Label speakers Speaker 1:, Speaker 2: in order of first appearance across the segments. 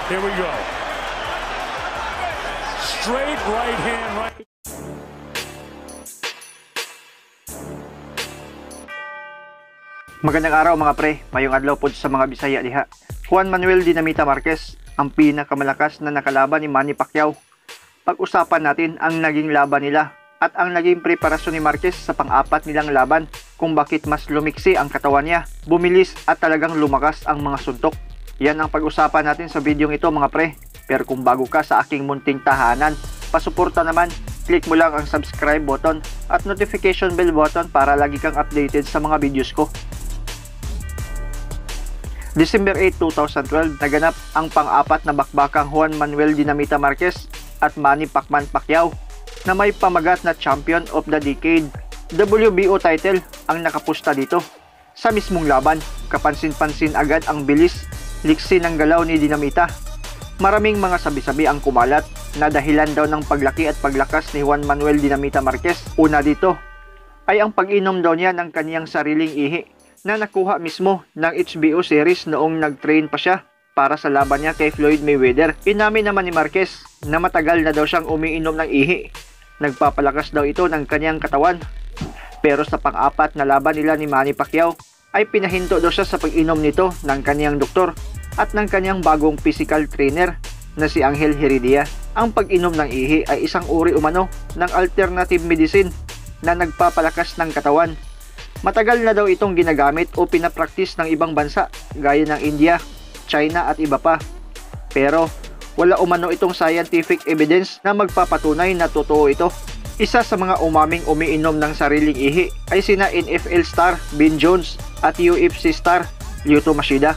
Speaker 1: Here we go. Straight right hand, right.
Speaker 2: Magandang araw mga pre, mayong adlaw po sa mga Bisaya diha. Juan Manuel Dinamita Marquez, ang pinakamalakas na nakalaban ni Manny Pacquiao. Pag-usapan natin ang naging laban nila at ang naging preparasyon ni Marquez sa pang-apat nilang laban, kung bakit mas lumiksi ang katawan niya, bumilis at talagang lumakas ang mga suntok. Yan ang pag-usapan natin sa video ito mga pre. Pero kung bago ka sa aking munting tahanan, pasuporta naman, click mo lang ang subscribe button at notification bell button para lagi kang updated sa mga videos ko. December 8, 2012, naganap ang pang-apat na bakbakang Juan Manuel Dinamita Marquez at Manny Pacquiao na may pamagat na Champion of the Decade WBO title ang nakapusta dito. Sa mismong laban, kapansin-pansin agad ang bilis, liksi ng galaw ni Dinamita. Maraming mga sabi-sabi ang kumalat na dahilan daw ng paglaki at paglakas ni Juan Manuel Dinamita Marquez. Una dito ay ang pag-inom daw niya ng kaniyang sariling ihi na nakuha mismo ng HBO series noong nag-train pa siya para sa laban niya kay Floyd Mayweather. Inamin naman ni Marquez na matagal na daw siyang umiinom ng ihi. Nagpapalakas daw ito ng kaniyang katawan. Pero sa pang-apat na laban nila ni Manny Pacquiao ay pinahinto daw siya sa pag-inom nito ng kaniyang doktor at ng kaniyang bagong physical trainer na si Angel Heredia. Ang pag-inom ng ihi ay isang uri umano ng alternative medicine na nagpapalakas ng katawan. Matagal na daw itong ginagamit o pinapraktis ng ibang bansa gaya ng India, China at iba pa. Pero wala umano itong scientific evidence na magpapatunay na totoo ito. Isa sa mga umaming umiinom ng sariling ihi ay sina NFL star Ben Jones at UFC star Lyoto Machida.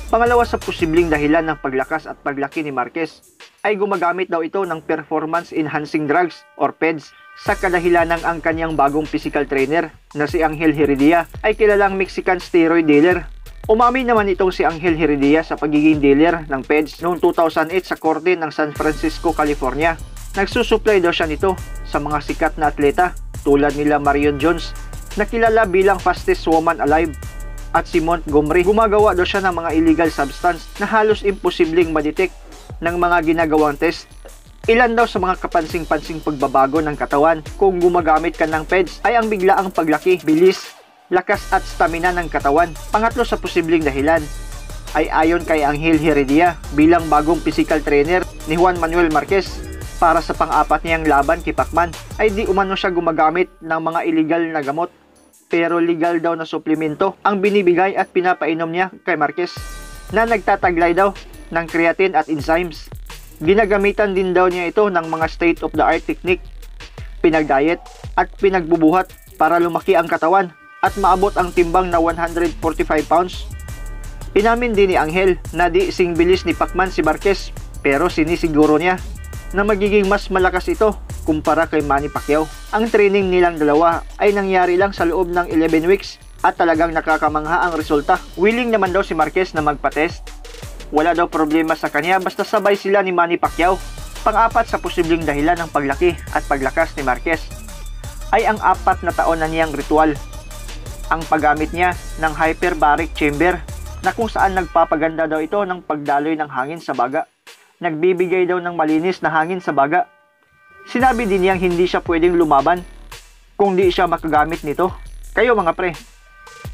Speaker 2: Pangalawa sa posibleng dahilan ng paglakas at paglaki ni Marquez ay gumagamit daw ito ng performance enhancing drugs or PEDs sa kadahilanang ang kanyang bagong physical trainer na si Angel Heredia ay kilalang Mexican steroid dealer. Umamin naman itong si Angel Heredia sa pagiging dealer ng PEDs noong 2008 sa korte ng San Francisco, California. Nagsusupply daw siya nito sa mga sikat na atleta tulad nila Marion Jones na kilala bilang fastest woman alive at si Montgomery. Gumagawa daw siya ng mga illegal substance na halos imposibleng madetect ng mga ginagawang test. Ilan daw sa mga kapansing-pansing pagbabago ng katawan kung gumagamit ka ng PEDs ay ang biglaang paglaki, bilis, lakas at stamina ng katawan. Pangatlo sa posibleng dahilan ay ayon kay Angel Heredia bilang bagong physical trainer ni Juan Manuel Marquez para sa pang-apat niyang laban kay Pacman ay di umano siya gumagamit ng mga illegal na gamot, pero legal daw na suplemento ang binibigay at pinapainom niya kay Marquez na nagtataglay daw ng creatine at enzymes. Ginagamitan din daw niya ito ng mga state-of-the-art technique, pinag-diet at pinagbubuhat para lumaki ang katawan at maabot ang timbang na 145 pounds. Inamin din ni Angel na di sing bilis ni Pacman si Marquez, pero sinisiguro niya na magiging mas malakas ito kumpara kay Manny Pacquiao. Ang training nilang dalawa ay nangyari lang sa loob ng 11 weeks at talagang nakakamangha ang resulta. Willing naman daw si Marquez na magpa-test. Wala daw problema sa kanya basta sabay sila ni Manny Pacquiao. Pang-apat sa posibleng dahilan ng paglaki at paglakas ni Marquez ay ang 4 na taon na niyang ritual. Ang paggamit niya ng hyperbaric chamber na kung saan nagpapaganda daw ito ng pagdaloy ng hangin sa baga. Nagbibigay daw ng malinis na hangin sa baga. Sinabi din niyang hindi siya pwedeng lumaban kung di siya makagamit nito. Kayo mga pre,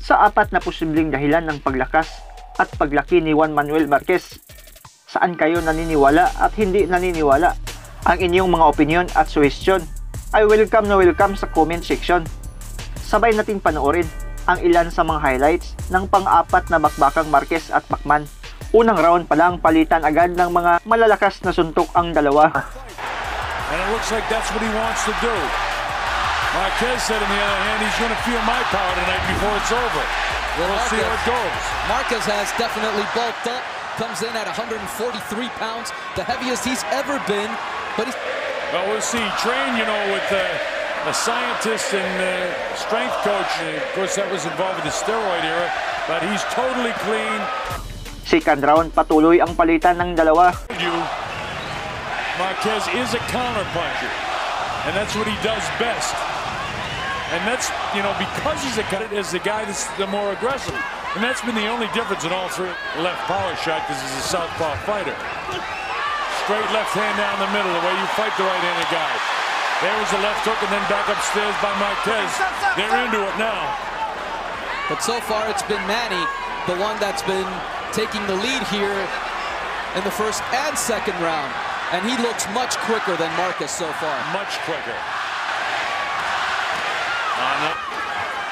Speaker 2: sa 4 na posibleng dahilan ng paglakas at paglaki ni Juan Manuel Marquez, saan kayo naniniwala at hindi naniniwala? Ang inyong mga opinion at suggestion ay welcome na welcome sa comment section. Sabay nating panoorin ang ilan sa mga highlights ng pang-apat na bakbakang Marquez at Pacman. Unang round pa lang, palitan agad ng mga malalakas na suntok ang dalawa.
Speaker 1: And it looks like that's what he wants to do. Marquez said on the other hand, he's going to feel my power tonight before it's over. We'll see how it goes.
Speaker 3: Marquez has definitely bulked up. Comes in at 143 pounds, the heaviest he's ever been. But he's...
Speaker 1: Well, we'll see. Train, you know, with a scientist and strength coach. Of course, that was involved with the steroid era. But he's totally clean.
Speaker 2: Second round, patuloy ang palitan ng dalawa.
Speaker 1: Marquez is a counterpuncher, and that's what he does best. And that's, you know, because he's a cut as the guy that's the more aggressive. And that's been the only difference in all three. Left power shot because he's a southpaw fighter. Straight left hand down the middle, the way you fight the right-handed guy. There was the left hook and then back upstairs by Marquez. They're into it now.
Speaker 3: But so far it's been Manny, the one that's been taking the lead here in the first and second round. And he looks much quicker than Marcus so far.
Speaker 1: Much quicker.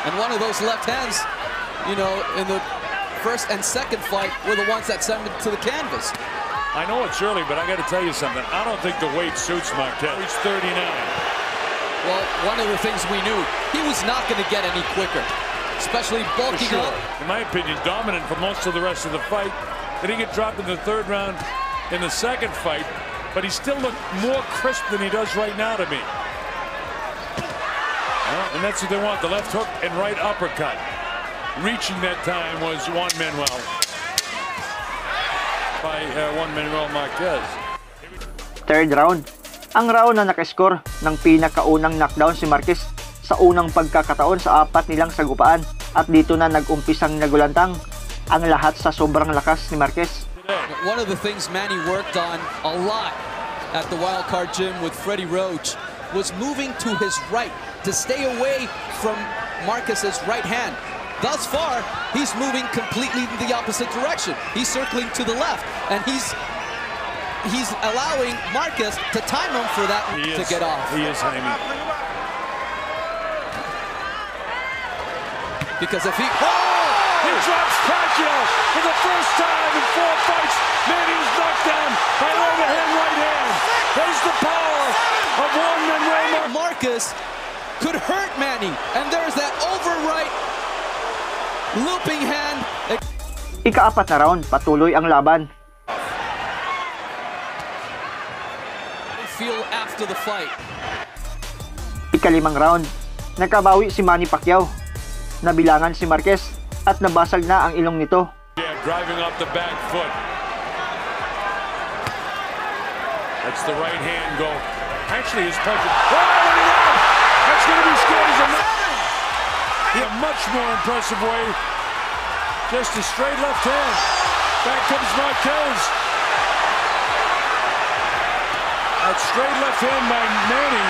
Speaker 3: And one of those left hands, you know, in the first and second fight were the ones that sent him to the canvas.
Speaker 1: I know it's early, but I got to tell you something. I don't think the weight suits Marquez. He's 39.
Speaker 3: Well, one of the things we knew, he was not going to get any quicker, especially bulking
Speaker 1: For sure.
Speaker 3: up.
Speaker 1: In my opinion, dominant for most of the rest of the fight. Then he get dropped in the third round in the second fight, but he still looked more crisp than he does right now to me. And that's what they want, the left hook and right uppercut. Reaching that time was Juan Manuel by Juan Manuel Marquez.
Speaker 2: Third round. Ang round na nakascore ng pinakaunang knockdown si Marquez sa unang pagkakataon sa apat nilang sagupaan. At dito na nag-umpisang nagulantang ang lahat sa sobrang lakas ni Marquez.
Speaker 3: One of the things Manny worked on a lot at the Wildcard Gym with Freddie Roach was moving to his right to stay away from Marquez's right hand. Thus far, he's moving completely in the opposite direction. He's circling to the left, and he's allowing Marquez to time him for that to get off.
Speaker 1: He is, Jaime.
Speaker 3: Because if he...
Speaker 1: He drops Pacquiao for the first time in 4 fights. Manny's knocked down by an overhand right hand. There's the power of Juan Manuel
Speaker 3: Marquez could hurt Manny, and there's that over right looping hand.
Speaker 2: Ika-4 na round, patuloy ang laban.
Speaker 3: Feel after the fight.
Speaker 2: Ika-5 round, nakabawi si Manny Pacquiao. Nabilangan si Marquez at nabasag na ang ilong nito.
Speaker 1: Yeah, driving off the back foot. That's the right hand go. Actually, his punch. That's going to be scored as a in a much more impressive way. Just a straight left hand. Back comes Marquez. That straight left hand by Manny.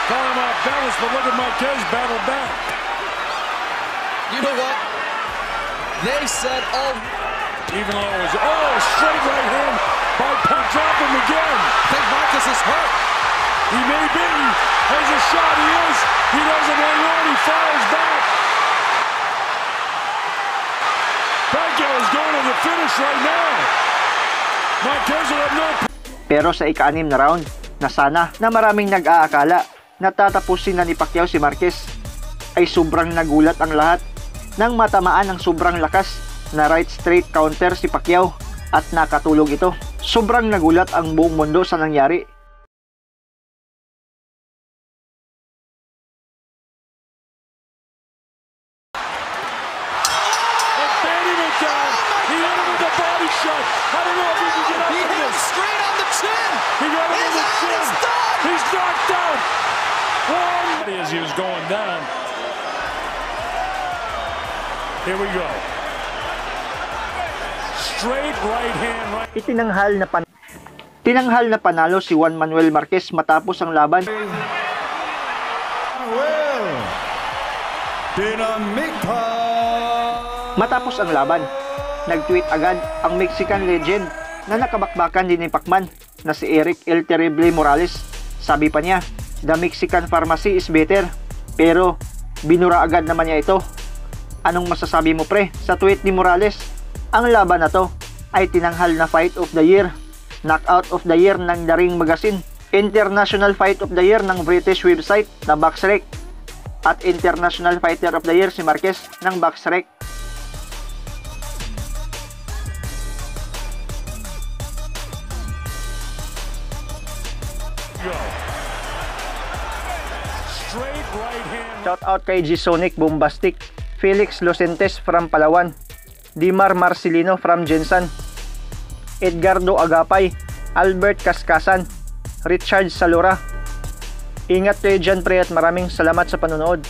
Speaker 1: Call him off balance, but look at Marquez battle back.
Speaker 3: You know what? They said, oh.
Speaker 1: Even though it was, straight right hand by Pac. Drop him again.
Speaker 3: I think Marquez is hurt.
Speaker 1: He may be. There's a shot. He is. He doesn't hang on. He fires back. Pacquiao is going to the finish right now. Marquez will have no...
Speaker 2: Pero sa ika-6 na round, na sana na maraming nag-aakala na tatapusin na ni Pacquiao si Marquez, ay sobrang nagulat ang lahat nang matamaan ng sobrang lakas na right straight counter si Pacquiao at nakatulog ito. Sobrang nagulat ang buong mundo sa nangyari.
Speaker 1: He hit him with a body shot. I don't know if he can get up.
Speaker 3: He hit him straight on the chin.
Speaker 1: He got him in the chin.
Speaker 3: He's done.
Speaker 1: He's knocked out. As he was going down. Here we go. Straight right hand. Right.
Speaker 2: Tinanghal na panalo si Juan Manuel Marquez matapos ang laban. Matapos ang laban, nag-tweet agad ang Mexican legend na nakabakbakan din ni Pacman na si Eric El Terrible Morales. Sabi pa niya, the Mexican pharmacy is better. Pero binura agad naman niya ito. Anong masasabi mo pre sa tweet ni Morales? Ang laban na to ay tinanghal na Fight of the Year, Knockout of the Year ng The Ring Magazine, International Fight of the Year ng British website na BoxRec, at International Fighter of the Year si Marquez ng BoxRec.
Speaker 1: Straight right hand.
Speaker 2: Shout out kay G Sonic Bombastic, Felix Lucentes from Palawan, Dimar Marcelino from Jensan, Edgardo Agapay, Albert Kaskasan, Richard Salura. Ingat kayo dyan pre at maraming salamat sa panonood.